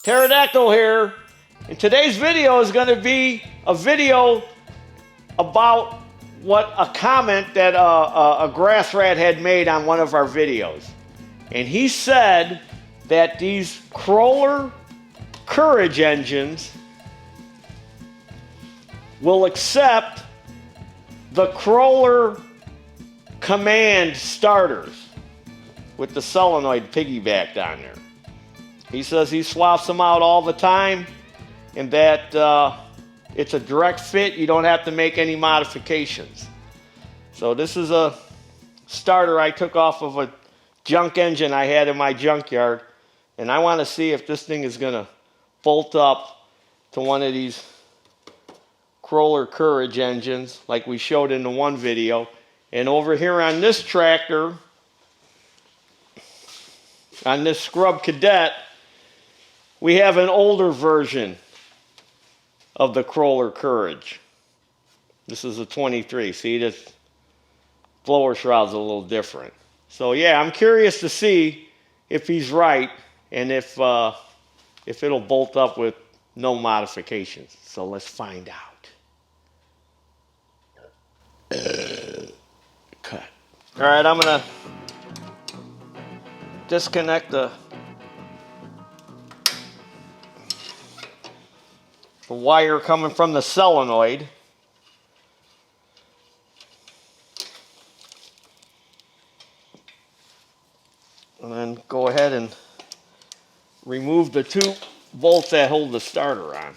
Pterodactyl here, and today's video is going to be a video about what a comment that a grass rat had made on one of our videos. And he said that these Kohler Courage engines will accept the Kohler Command starters with the solenoid piggybacked on there. He says he swaps them out all the time and that it's a direct fit. You don't have to make any modifications. So this is a starter I took off of a junk engine I had in my junkyard, and I want to see if this thing is going to bolt up to one of these Kohler Courage engines like we showed in the one video. And over here on this tractor, on this Scrub Cadet, we have an older version of the Kohler Courage. This is a 23. See, this blower shroud's a little different. So yeah, I'm curious to see if he's right and if it'll bolt up with no modifications. So let's find out. Cut. All right, I'm gonna disconnect the wire coming from the solenoid. And then go ahead and remove the two bolts that hold the starter on.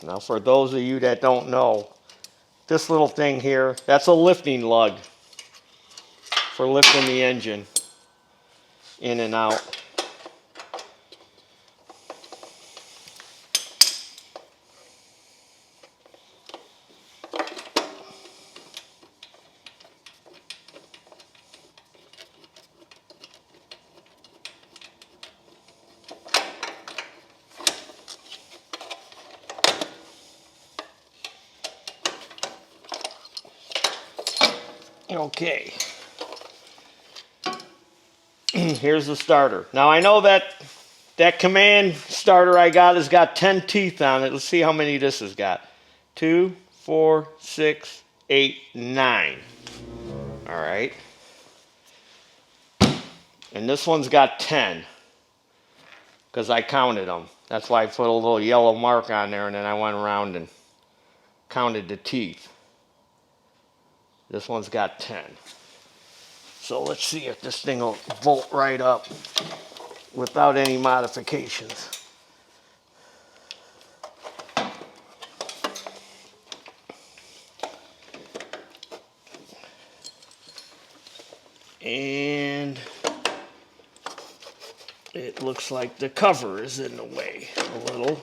Now, for those of you that don't know, this little thing here, that's a lifting lug for lifting the engine in and out. Okay, here's the starter. Now I know that command starter I got has got 10 teeth on it. Let's see how many this has got. 2, 4, 6, 8, 9. All right. And this one's got 10 because I counted them. That's why I put a little yellow mark on there, and then I went around and counted the teeth. This one's got 10. So let's see if this thing will bolt right up without any modifications. And it looks like the cover is in the way a little.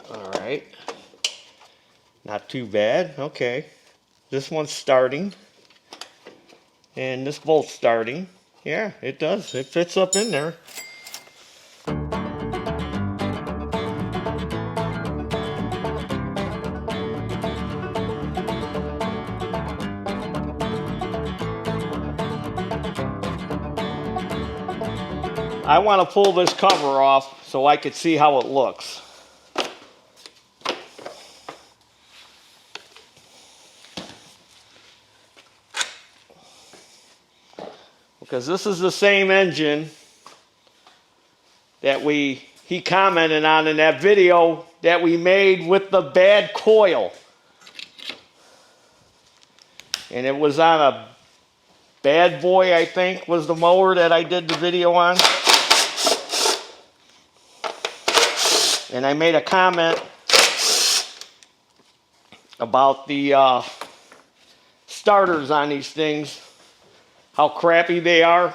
All right. Not too bad. Okay. This one's starting, and this bolt's starting. Yeah, it does. It fits up in there. I want to pull this cover off so I could see how it looks. Because this is the same engine that he commented on in that video that we made with the bad coil. And it was on a Bad Boy, I think, was the mower that I did the video on. And I made a comment about the starters on these things, how crappy they are.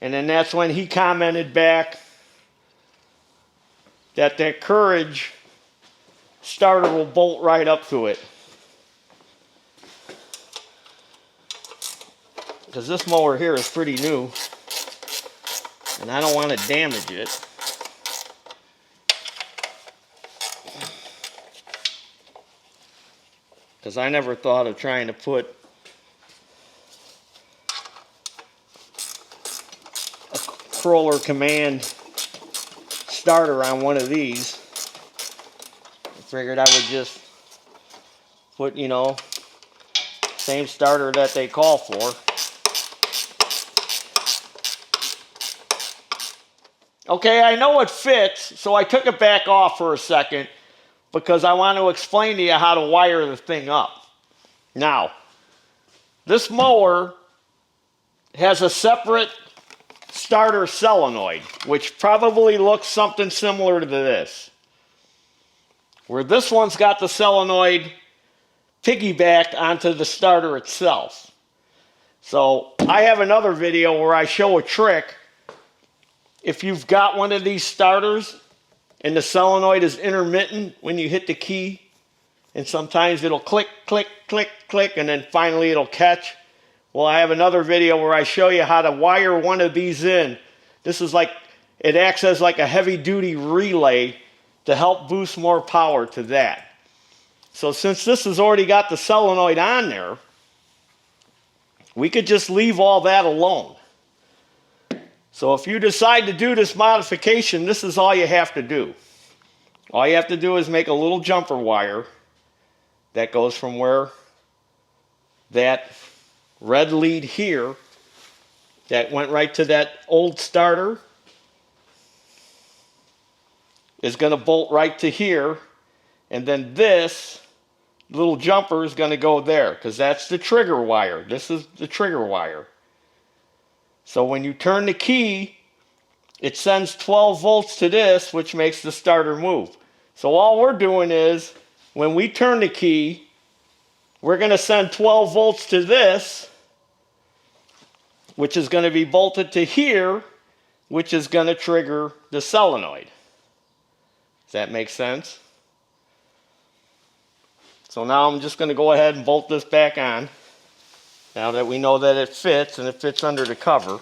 And then that's when he commented back that Courage starter will bolt right up to it. Because this mower here is pretty new, and I don't want to damage it. because I never thought of trying to put a Kohler Command starter on one of these. I figured I would just put, you know, same starter that they call for. Okay, I know it fits, so I took it back off for a second because I want to explain to you how to wire the thing up. Now, this mower has a separate starter solenoid, which probably looks something similar to this. Where this one's got the solenoid piggybacked onto the starter itself. So I have another video where I show a trick. If you've got one of these starters and the solenoid is intermittent when you hit the key, and sometimes it'll click, click, click, click, and then finally it'll catch. Well, I have another video where I show you how to wire one of these in. This is like, it acts as like a heavy-duty relay to help boost more power to that. So since this has already got the solenoid on there, we could just leave all that alone. So if you decide to do this modification, this is all you have to do. All you have to do is make a little jumper wire that goes from where that red lead here that went right to that old starter is going to bolt right to here, and then this little jumper is going to go there because that's the trigger wire. This is the trigger wire. So when you turn the key, it sends 12 volts to this, which makes the starter move. So all we're doing is, when we turn the key, we're going to send 12 volts to this, which is going to be bolted to here, which is going to trigger the solenoid. Does that make sense? So now I'm just going to go ahead and bolt this back on. Now that we know that it fits, and it fits under the cover.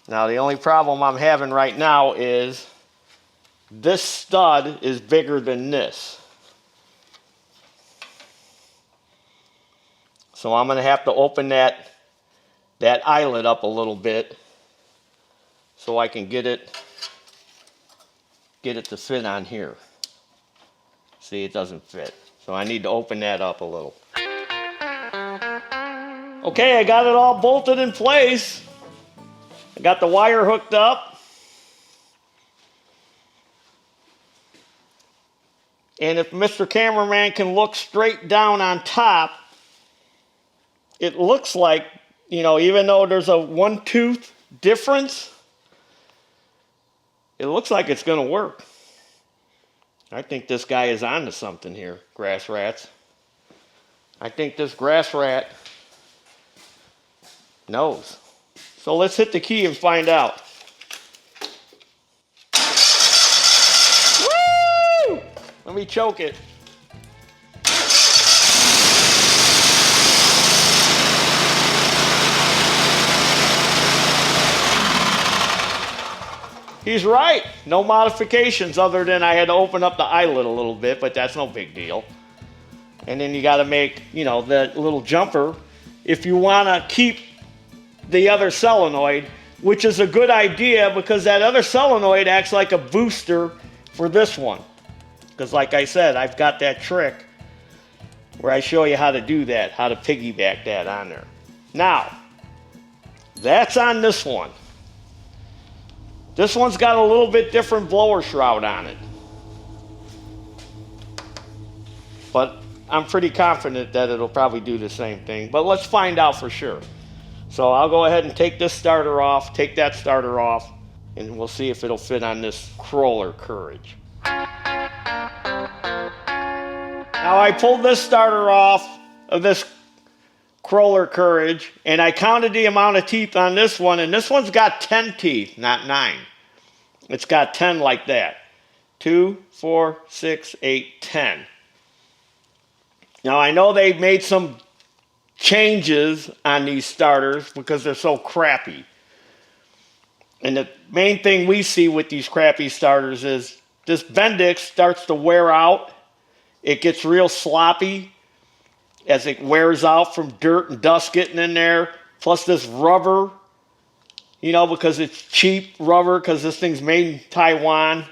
Now the only problem I'm having right now is this stud is bigger than this. So I'm going to have to open that eyelet up a little bit so I can get it to fit on here. See, it doesn't fit. So I need to open that up a little. Okay, I got it all bolted in place. I got the wire hooked up. And if Mr. Cameraman can look straight down on top, it looks like, you know, even though there's a 1/2 difference, it looks like it's going to work. I think this guy is onto something here, grass rats. I think this grass rat knows. So let's hit the key and find out. Woo! Let me choke it. He's right. No modifications other than I had to open up the eyelet a little bit, but that's no big deal. And then you got to make, you know, that little jumper if you want to keep the other solenoid, which is a good idea because that other solenoid acts like a booster for this one. Because like I said, I've got that trick where I show you how to do that, how to piggyback that on there. Now, that's on this one. This one's got a little bit different blower shroud on it. But I'm pretty confident that it'll probably do the same thing. But let's find out for sure. So I'll go ahead and take this starter off, take that starter off, and we'll see if it'll fit on this Kohler Courage. Now I pulled this starter off of this Kohler Courage, and I counted the amount of teeth on this one, and this one's got 10 teeth, not 9. It's got 10 like that. 2, 4, 6, 8, 10. Now I know they made some changes on these starters because they're so crappy. And the main thing we see with these crappy starters is this Bendix starts to wear out. It gets real sloppy as it wears out from dirt and dust getting in there. Plus this rubber, you know, because it's cheap rubber, because this thing's made in Taiwan,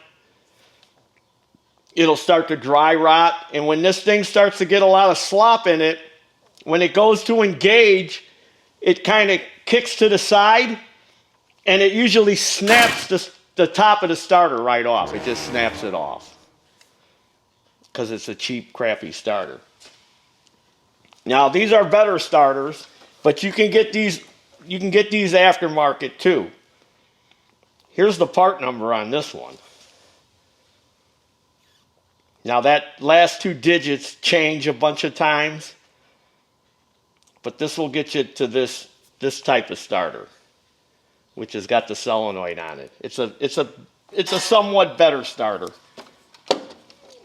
it'll start to dry rot. And when this thing starts to get a lot of slop in it, when it goes to engage, it kind of kicks to the side, and it usually snaps the top of the starter right off. It just snaps it off because it's a cheap, crappy starter. Now, these are better starters, but you can get these aftermarket too. Here's the part number on this one. Now, that last 2 digits change a bunch of times, but this will get you to this type of starter, which has got the solenoid on it. It's a somewhat better starter.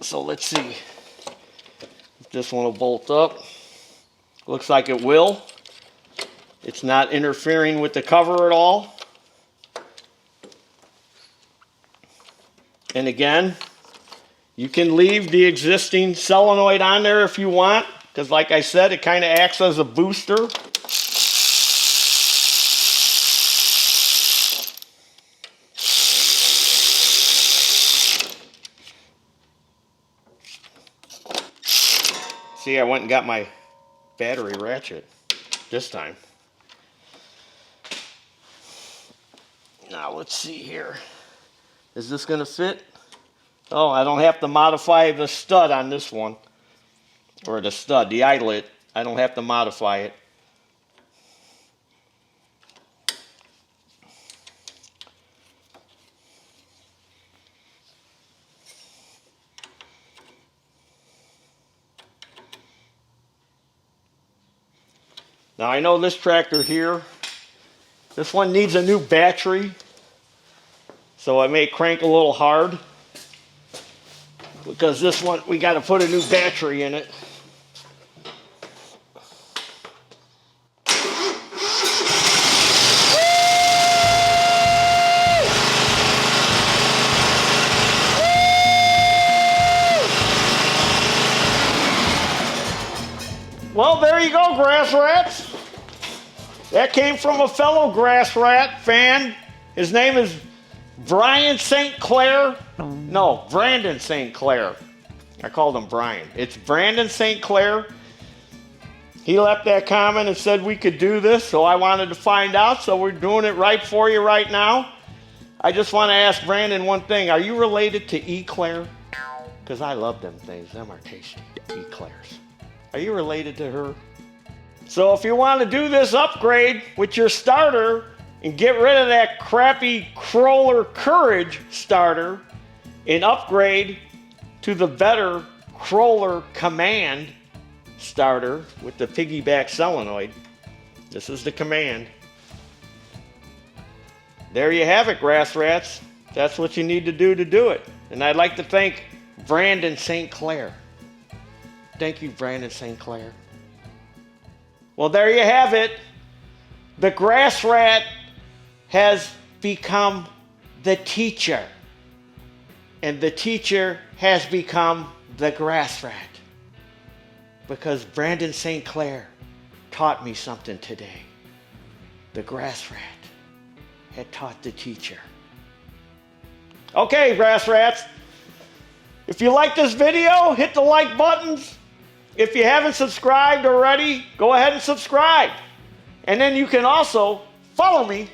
So let's see if this one will bolt up. Looks like it will. It's not interfering with the cover at all. And again, you can leave the existing solenoid on there if you want, because like I said, it kind of acts as a booster. See, I went and got my battery ratchet this time. Now let's see here. Is this going to fit? Oh, I don't have to modify the stud on this one. Or the stud, the eyelet. I don't have to modify it. Now I know this tractor here, this one needs a new battery, so I may crank a little hard, because this one, we got to put a new battery in it. Well, there you go, grass rats. That came from a fellow grass rat fan. His name is Brian St. Clair. No, Brandon St. Clair. I called him Brian. It's Brandon St. Clair. He left that comment and said we could do this, so I wanted to find out, so we're doing it right for you right now. I just want to ask Brandon one thing. Are you related to Eclair? Because I love them things. Them are tasty. Eclairs. Are you related to her? So if you want to do this upgrade with your starter and get rid of that crappy Kohler Courage starter and upgrade to the better Kohler Command starter with the piggyback solenoid, this is the Command. There you have it, grass rats. That's what you need to do it. And I'd like to thank Brandon St. Clair. Thank you, Brandon St. Clair. Well, there you have it. The grass rat has become the teacher. And the teacher has become the grass rat. Because Brandon St. Clair taught me something today. The grass rat had taught the teacher. Okay, grass rats. If you like this video, hit the like buttons. If you haven't subscribed already, go ahead and subscribe. And then you can also follow me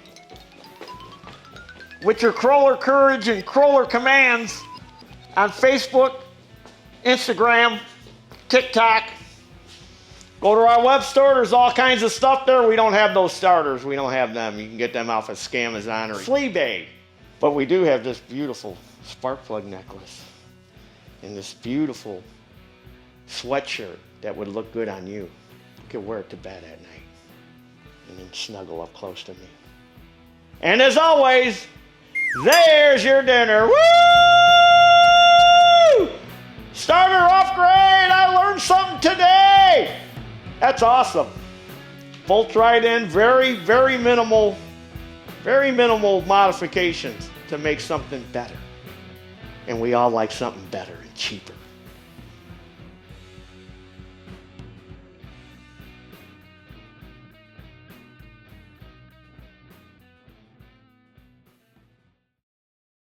with your Kohler Courage and Kohler Commands on Facebook, Instagram, TikTok. Go to our web store. There's all kinds of stuff there. We don't have those starters. We don't have them. You can get them off of Scamazon or Fleabag. But we do have this beautiful spark plug necklace and this beautiful sweatshirt that would look good on you. You could wear it to bed at night and then snuggle up close to me. And as always, there's your dinner. Woo! Starter upgrade! I learned something today! That's awesome. Bolts right in, very minimal modifications to make something better. And we all like something better and cheaper.